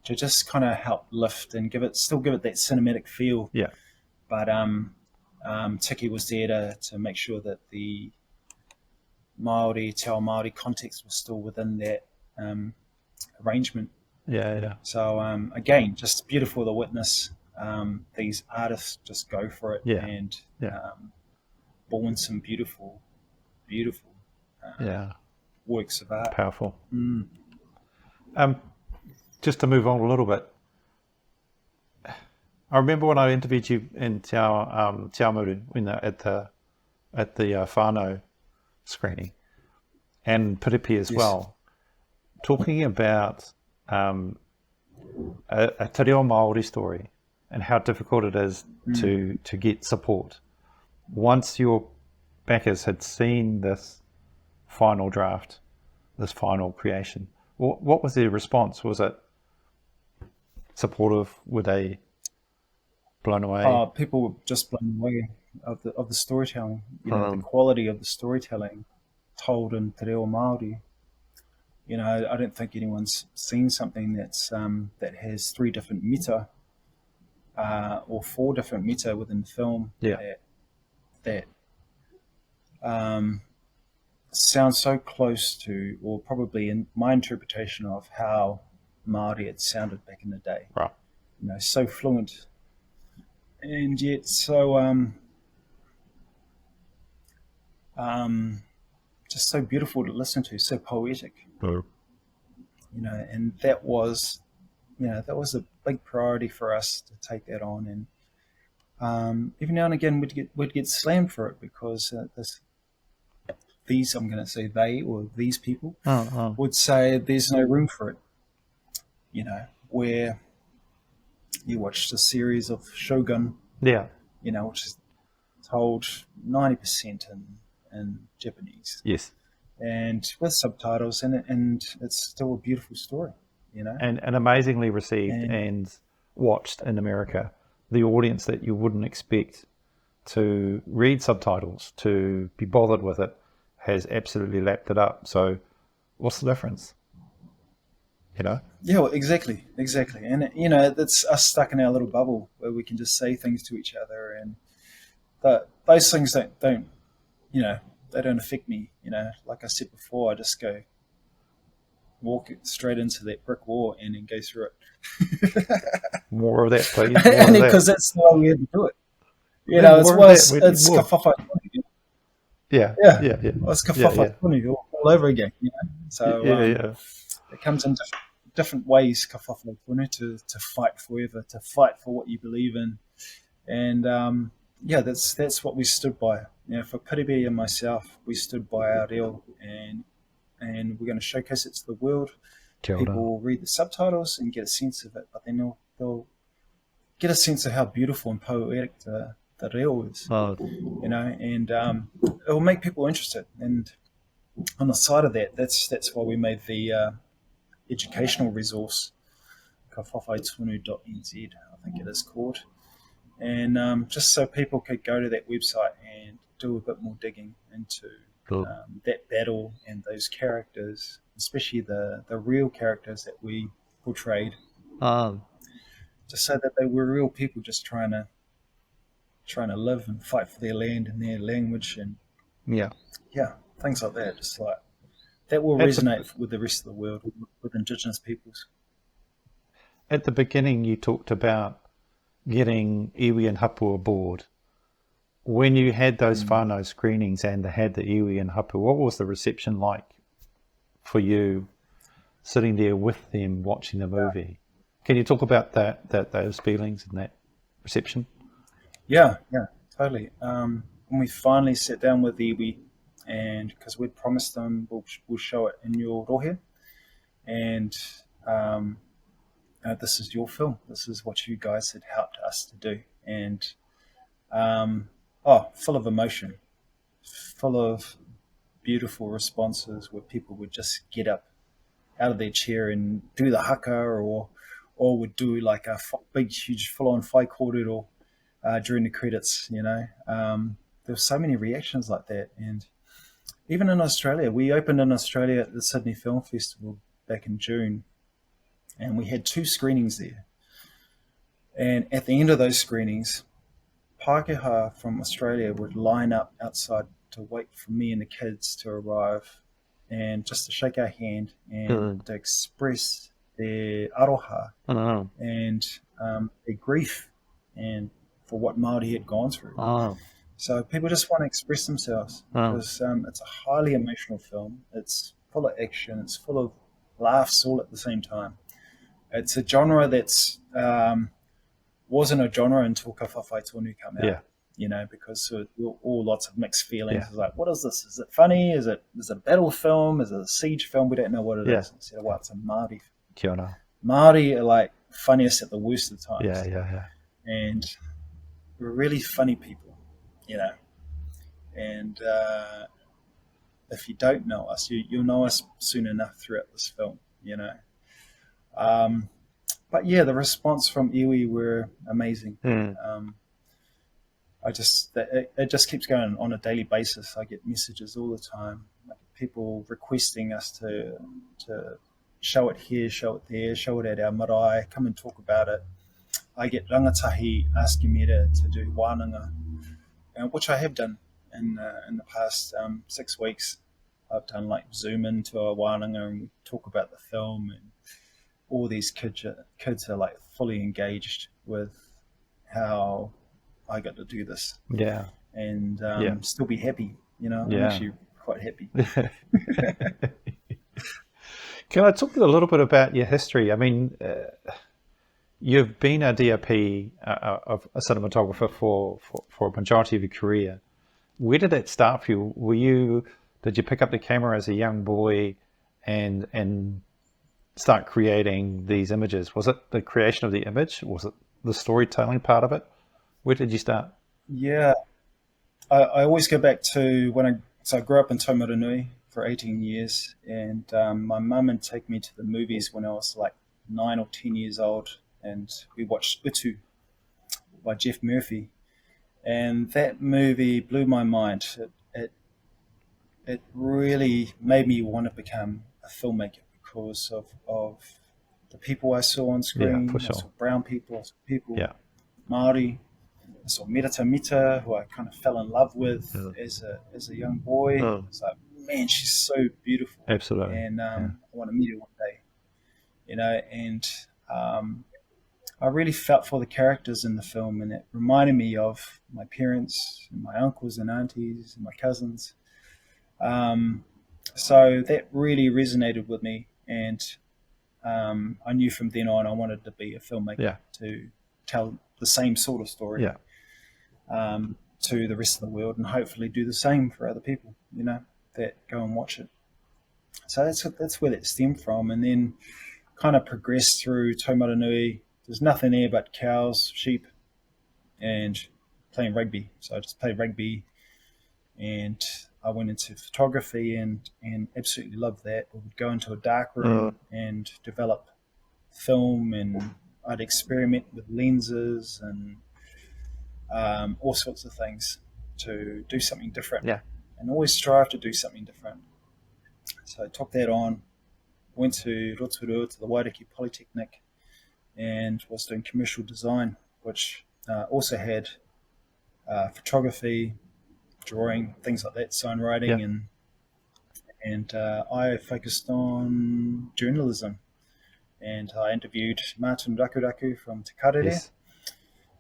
to just kind of help lift and still give it that cinematic feel. Yeah. But Tiki was there to make sure that the Māori, Te Ao Māori context was still within that arrangement. Yeah. So again, just beautiful to witness these artists just go for it and born some beautiful works of art. Powerful. Just to move on a little bit, I remember when I interviewed you in Te Ao Muru at the whānau screening, and Piripi as well, talking about a te reo Māori story and how difficult it is to get support. Once your backers had seen this final draft, this final creation, what was their response? Was it supportive? Were they blown away? People were just blown away of the storytelling, the quality of the storytelling. told in te reo Māori. You know, I don't think anyone's seen something that's that has 3 different mita or 4 different mita within the film that sounds so close to, or probably in my interpretation of how Māori had sounded back in the day. Right. You know, so fluent and yet so just so beautiful to listen to, so poetic. Mm. You know, and that was a big priority for us to take that on. And every now and again we'd get slammed for it because these, I'm going to say they or these people would say there's no room for it. You know, where you watch the series of Shogun, Yeah. you know, which is told 90% in Japanese. Yes. And with subtitles, and it's still a beautiful story, you know. And amazingly received and watched in America. The audience that you wouldn't expect to read subtitles, to be bothered with it, has absolutely lapped it up. So what's the difference? You know? Yeah, well, exactly. And, you know, that's us stuck in our little bubble where we can just say things to each other, and those things don't you know, they don't affect me. You know, like I said before, I just go walk it straight into that brick wall and then go through it. More of that, please. Because that's the way we had to do it. You know, it's Kawhawhai Tonu. Yeah. Well, it's Kawhawhai Tonu all over again. You know, so it comes in different ways. Kawhawhai Tonu to fight forever, to fight for what you believe in, and that's what we stood by. You know, for Piribi and myself, we stood by our reo, and we're going to showcase it to the world. People will read the subtitles and get a sense of it, but then they'll get a sense of how beautiful and poetic the reo is. You know, and it will make people interested. And on the side of that, that's why we made the educational resource, kawhawhaitonu.nz, I think it is called. And just so people could go to that website and do a bit more digging into that battle and those characters, especially the real characters that we portrayed, just so that they were real people just trying to live and fight for their land and their language, and things like that. Just like that will resonate with the rest of the world, with Indigenous peoples. At the beginning, you talked about getting iwi and hapu aboard. When you had those whānau screenings and they had the iwi and hapu, what was the reception like for you sitting there with them watching the movie? Can you talk about those feelings and that reception? Yeah, totally. When we finally sat down with iwi, and because we'd promised them we'll show it in your rohe, and this is your film. This is what you guys had helped us to do, and full of emotion, full of beautiful responses where people would just get up out of their chair and do the haka, or would do like a big, huge, full-on whai kōrero during the credits. You know, there were so many reactions like that, and even in Australia, we opened in Australia at the Sydney Film Festival back in June. And we had 2 screenings there. And at the end of those screenings, Pākehā from Australia would line up outside to wait for me and the kids to arrive, and just to shake our hand and to express their aroha and their grief and for what Māori had gone through. So people just want to express themselves because it's a highly emotional film. It's full of action. It's full of laughs all at the same time. It's a genre that's wasn't a genre until Whawhai Tonu came out. You know, because all lots of mixed feelings. It's like, what is this? Is it funny? Is it a battle film? Is it a siege film? We don't know what it is. Instead of it's a Māori film. Kia ora. Māori are like funniest at the worst of times. Yeah. And we're really funny people, you know. And if you don't know us, you'll know us soon enough throughout this film, you know. But yeah, the response from iwi were amazing. It just keeps going on a daily basis. I get messages all the time. I get people requesting us to show it here, show it there, show it at our marae, come and talk about it. I get rangatahi asking me to do wānanga, which I have done in the past 6 weeks. I've done like Zoom into a wānanga and we talk about the film, and all these kids are like fully engaged with how I got to do this. Yeah. And still be happy, you know. Yeah. I'm actually quite happy. Can I talk a little bit about your history? I mean, you've been a DOP, of a cinematographer for a majority of your career. Where did that start for you? Did you pick up the camera as a young boy and start creating these images? Was it the creation of the image? Was it the storytelling part of it? Where did you start? Yeah, I always go back to when I grew up in Taumaranui for 18 years, and my mum would take me to the movies when I was like 9 or 10 years old, and we watched Utu by Jeff Murphy, and that movie blew my mind. It really made me want to become a filmmaker because of the people I saw on screen. Yeah, for sure. I saw brown people, I saw people, Yeah. Māori. I saw Merata Mita, who I kind of fell in love with as a young boy. It's like, man, she's so beautiful. Absolutely. And I want to meet her one day, you know. And I really felt for the characters in the film, and it reminded me of my parents, and my uncles and aunties, and my cousins. So that really resonated with me, and I knew from then on I wanted to be a filmmaker to tell the same sort of story to the rest of the world, and hopefully do the same for other people, you know, that go and watch it. So that's where that stemmed from, and then kind of progressed through Taumaranui. There's nothing there but cows, sheep, and playing rugby. So I just played rugby, and I went into photography and absolutely loved that. We would go into a dark room and develop film, and I'd experiment with lenses and all sorts of things to do something different. Yeah. And always strive to do something different. So I took that on, went to Rotorua, to the Wairakei Polytechnic, and was doing commercial design, which also had photography, drawing, things like that, sign writing, and I focused on journalism, and I interviewed Martin Rakuraku from Te Karere,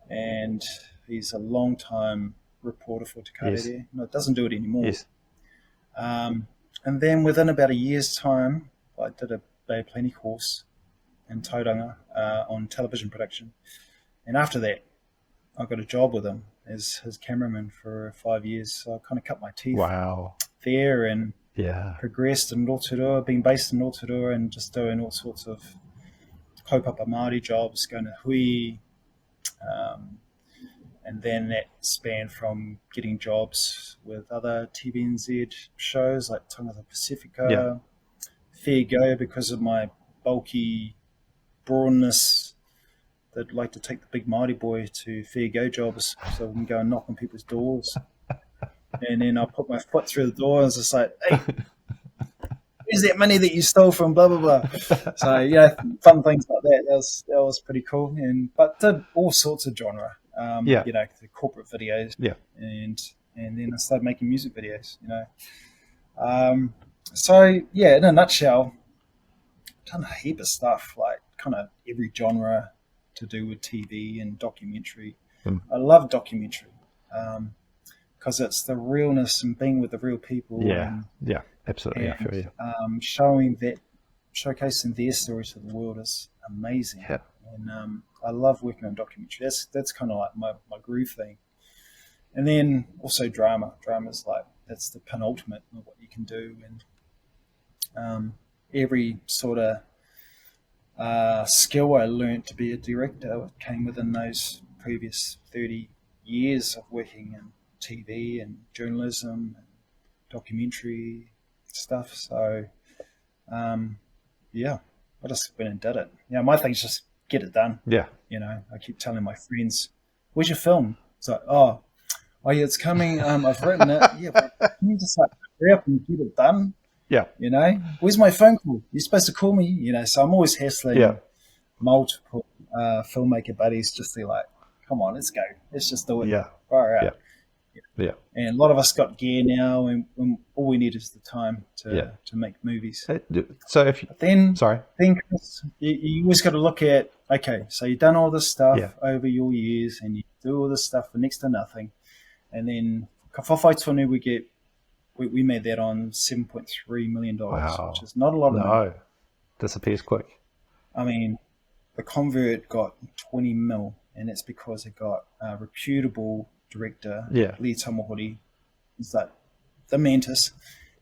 and he's a long-time reporter for Te Karere. No, it doesn't do it anymore. And then within about a year's time, I did a Bay of Plenty course in Tauranga on television production, and after that, I got a job with him as his cameraman for 5 years. So I kind of cut my teeth there, and progressed in Rotorua, being based in Rotorua, and just doing all sorts of kaupapa Māori jobs, going to hui, and then that spanned from getting jobs with other TVNZ shows like Tangata Pacifica, Fair Go, because of my bulky brawnness, that like to take the big Māori boy to fair go jobs so we can go and knock on people's doors. And then I put my foot through the door and was just like, hey, where's that money that you stole from blah, blah, blah. So, yeah, fun things like that. That was pretty cool. But did all sorts of genre, you know, the corporate videos. And then I started making music videos, you know. So, yeah, in a nutshell, I've done a heap of stuff, like kind of every genre to do with TV and documentary. I love documentary because it's the realness and being with the real people. Absolutely. And, I feel you. Showcasing their stories to the world is amazing. And I love working on documentary. That's kind of like my groove thing. And then also drama. Drama's like, that's the penultimate of what you can do. And every sort of skill I learned to be a director came within those previous 30 years of working in TV and journalism and documentary stuff. So, I just went and did it. My thing's just get it done. You know, I keep telling my friends, where's your film? It's like, yeah, it's coming. I've written it. But can you just like hurry up and get it done? Yeah. You know, where's my phone call? You're supposed to call me. You know, so I'm always hassling multiple filmmaker buddies just to like, come on, let's go. Let's just do it. Yeah. Far out. Yeah. And a lot of us got gear now, and all we need is the time to make movies. So if you, but then, Chris, you always got to look at, okay, so you've done all this stuff over your years, and you do all this stuff for next to nothing, and then Whawhai Tonu, we made that on $7.3 million, which is not a lot of money. Disappears quick. I mean, the Convert got 20 mil, and that's because it got a reputable director, Lee Tamohori, is like the Mantis,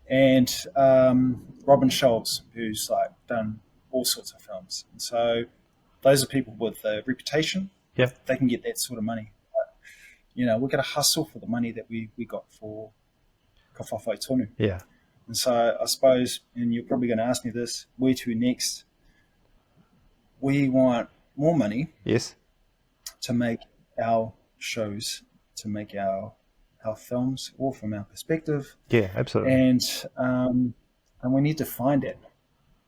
and Robin Schultz, who's like done all sorts of films. And so those are people with a reputation. Yeah, they can get that sort of money. But, you know, we're going to hustle for the money that we got for Whawhai Tonu. Yeah. And so I suppose, and you're probably going to ask me this, where to next? We want more money. Yes. To make our shows, to make our films, all from our perspective. Yeah, absolutely. And we need to find it,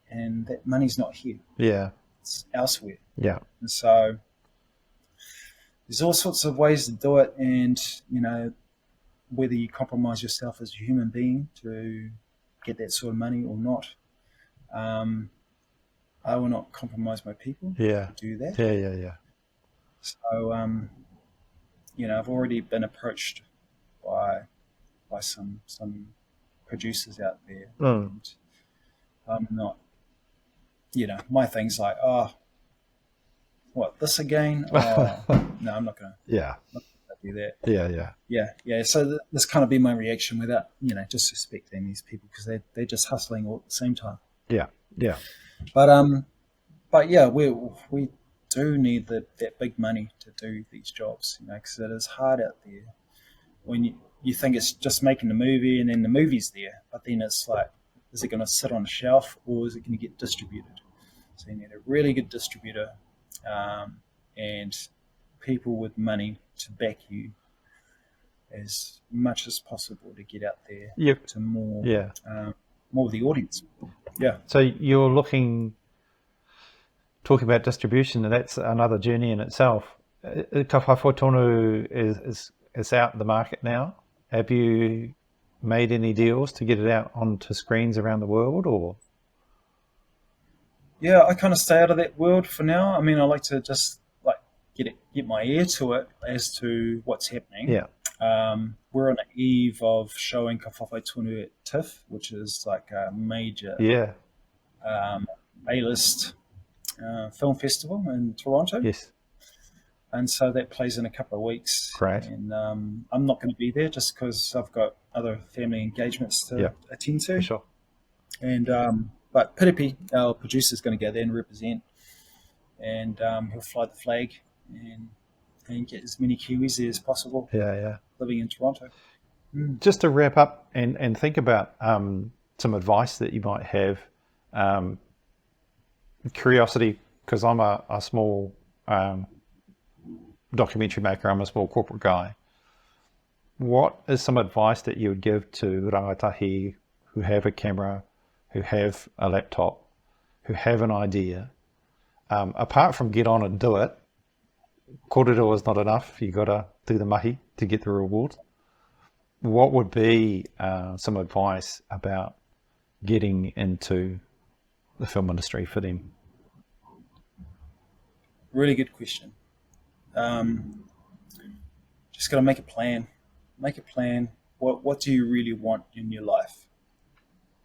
and that money's not here. Yeah, it's elsewhere. Yeah, and so there's all sorts of ways to do it, and you know, whether you compromise yourself as a human being to get that sort of money or not. I will not compromise my people. To do that. Yeah. So, you know, I've already been approached by some producers out there. And I'm not, you know, my thing's like, oh, what, this again? Oh, no, I'm not going to do that. Yeah. So this kind of be my reaction without, you know, disrespecting these people because they're just hustling all at the same time. Yeah. But yeah, we do need that big money to do these jobs, you know, because it is hard out there when you think it's just making the movie and then the movie's there, but then it's like, is it going to sit on a shelf or is it going to get distributed? So you need a really good distributor and people with money to back you as much as possible to get out there to more of the audience. Yeah. So you're talking about distribution, and that's another journey in itself. Whawhai Tonu is out in the market now. Have you made any deals to get it out onto screens around the world, or? Yeah, I kind of stay out of that world for now. I mean, I like to just like get my ear to it as to what's happening. Yeah. We're on the eve of showing Whawhai Tonu at TIFF, which is like a major A-list film festival in Toronto. Yes. And so that plays in a couple of weeks. Great. And I'm not going to be there just because I've got other family engagements to attend to. For sure. And but Piripi, our producer, is going to go there and represent, and he'll fly the flag and get as many Kiwis there as possible. Yeah. Living in Toronto. Just to wrap up and think about some advice that you might have. Curiosity, because I'm a small documentary maker, I'm a small corporate guy. What is some advice that you would give to rangatahi who have a camera, who have a laptop, who have an idea, apart from get on and do it? Kōrero is not enough, you got to do the mahi to get the reward. What would be some advice about getting into the film industry for them? Really good question. Just got to make a plan. Make a plan. What do you really want in your life?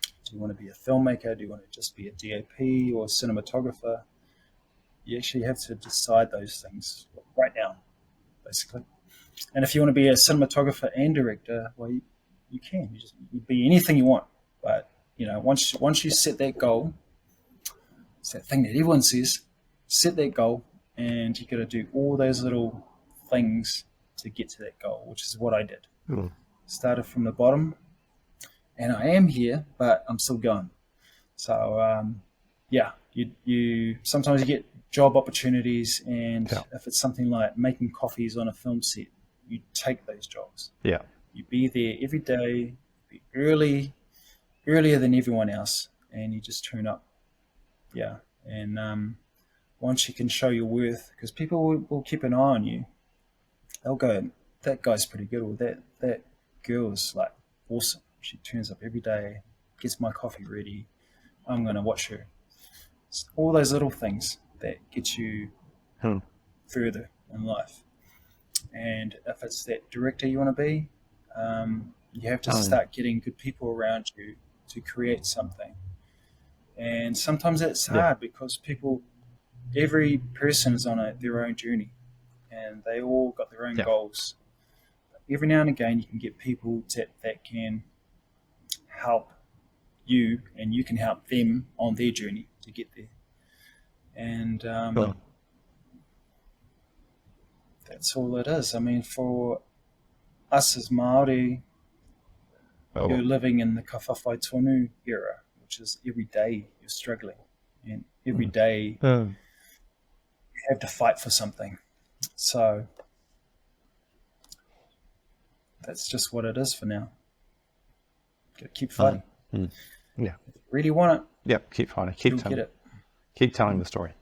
Do you want to be a filmmaker? Do you want to just be a DOP or a cinematographer? You actually have to decide those things right now, basically. And if you want to be a cinematographer and director, well, you can. You be anything you want. But you know, once you set that goal, it's that thing that everyone says, set that goal, and you got to do all those little things to get to that goal, which is what I did. Started from the bottom, and I am here, but I'm still going. So you sometimes you get job opportunities, and if it's something like making coffees on a film set, you take those jobs. Yeah. You be there every day, be early, earlier than everyone else, and you just turn up. Yeah, and once you can show your worth, because people will keep an eye on you. They'll go, that guy's pretty good, or that girl's like awesome. She turns up every day, gets my coffee ready. I'm going to watch her. It's all those little things that get you further in life. And if it's that director you want to be, you have to start getting good people around you to create something. And sometimes it's hard because every person is on their own journey, and they all got their own goals. But every now and again, you can get people that can help you, and you can help them on their journey to get there. And that's all it is. I mean, for us as Māori, you're living in the Whawhai Tonu era, which is every day you're struggling, and every day you have to fight for something. So that's just what it is for now. Got to keep fighting. Yeah. If you really want it. Yep. Keep fighting. Keep telling the story.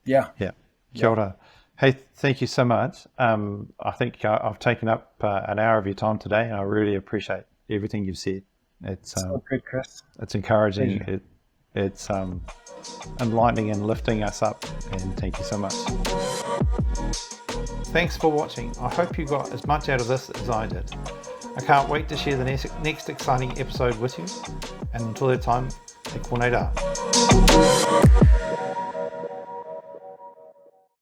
Yeah. Yeah. Kia ora. Hey, thank you so much. I think I've taken up an hour of your time today, and I really appreciate everything you've said. It's all good, Chris. It's encouraging. It's enlightening and lifting us up, and thank you so much. Thanks for watching. I hope you got as much out of this as I did. I can't wait to share the next exciting episode with you. And until that time, te konei rā.